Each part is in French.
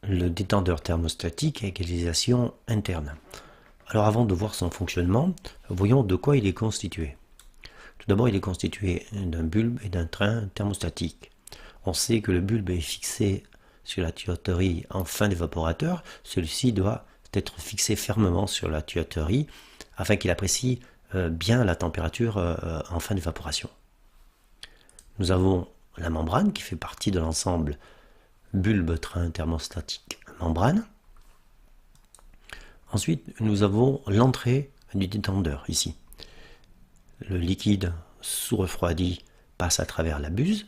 le détendeur thermostatique à égalisation interne. Alors avant de voir son fonctionnement, voyons de quoi il est constitué. Tout d'abord, il est constitué d'un bulbe et d'un train thermostatique. On sait que le bulbe est fixé sur la tuyauterie en fin d'évaporateur. Celui-ci doit être fixé fermement sur la tuyauterie afin qu'il apprécie bien la température en fin d'évaporation. Nous avons la membrane qui fait partie de l'ensemble bulbe-train thermostatique membrane. Ensuite, nous avons l'entrée du détendeur ici. Le liquide sous-refroidi passe à travers la buse.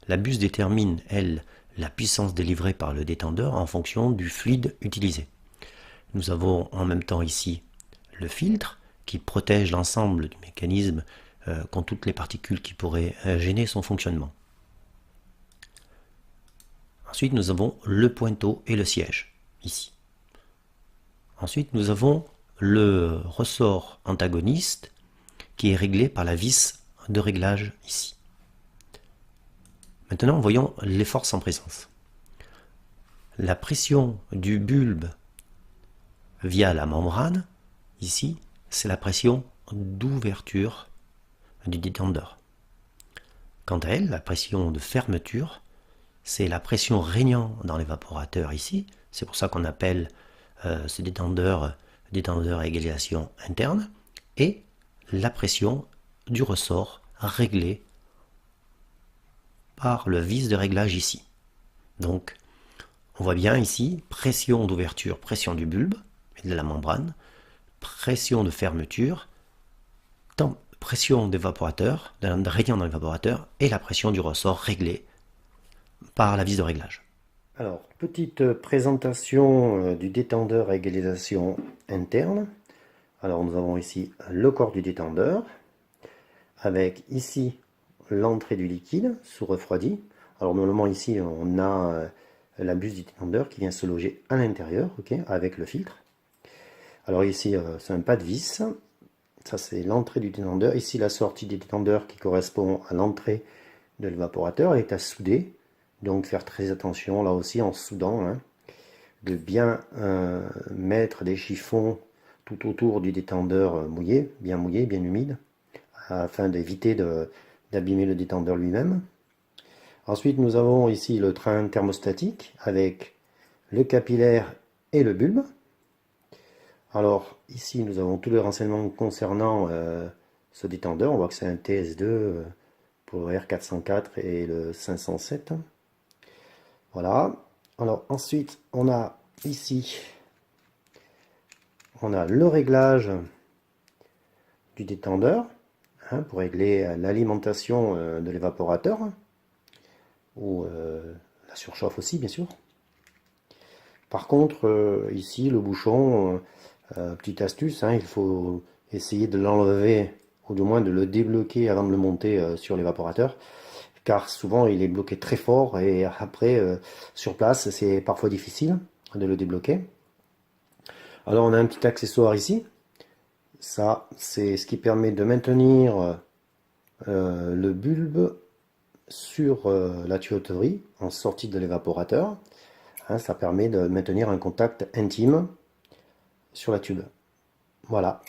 La buse détermine, elle, la puissance délivrée par le détendeur en fonction du fluide utilisé. Nous avons en même temps ici le filtre qui protège l'ensemble du mécanisme contre toutes les particules qui pourraient gêner son fonctionnement. Ensuite, nous avons le pointeau et le siège, ici. Ensuite, nous avons le ressort antagoniste qui est réglé par la vis de réglage ici. Maintenant, voyons les forces en présence. La pression du bulbe via la membrane, ici, c'est la pression d'ouverture du détendeur. Quant à elle, la pression de fermeture, c'est la pression régnant dans l'évaporateur ici. C'est pour ça qu'on appelle ce détendeur à égalisation interne. Et la pression du ressort réglée par le vis de réglage ici. Donc, on voit bien ici, pression d'ouverture, pression du bulbe et de la membrane, pression de fermeture, pression d'évaporateur, de régnant dans l'évaporateur, et la pression du ressort réglée par la vis de réglage. Alors, petite présentation du détendeur à égalisation interne. Alors, nous avons ici le corps du détendeur, avec ici l'entrée du liquide sous refroidi. Alors, normalement, ici, on a la buse du détendeur qui vient se loger à l'intérieur, avec le filtre. Alors, ici, c'est un pas de vis. Ça, c'est l'entrée du détendeur. Ici, la sortie du détendeur qui correspond à l'entrée de l'évaporateur est à souder. Donc, faire très attention, là aussi, en soudant, de bien mettre des chiffons tout autour du détendeur mouillé, bien humide, afin d'éviter d'abîmer le détendeur lui-même. Ensuite, nous avons ici le train thermostatique avec le capillaire et le bulbe. Alors, ici, nous avons tous les renseignements concernant ce détendeur. On voit que c'est un TS2 pour le R404 et le 507. Voilà. Alors, ensuite, on a ici, on a le réglage du détendeur pour régler l'alimentation de l'évaporateur ou la surchauffe aussi, bien sûr. Par contre, ici, le bouchon, petite astuce, il faut essayer de l'enlever ou du moins de le débloquer avant de le monter sur l'évaporateur, car souvent il est bloqué très fort et après sur place c'est parfois difficile de le débloquer. Alors on a un petit accessoire ici, ça c'est ce qui permet de maintenir le bulbe sur la tuyauterie en sortie de l'évaporateur. Ça permet de maintenir un contact intime sur la tube. Voilà.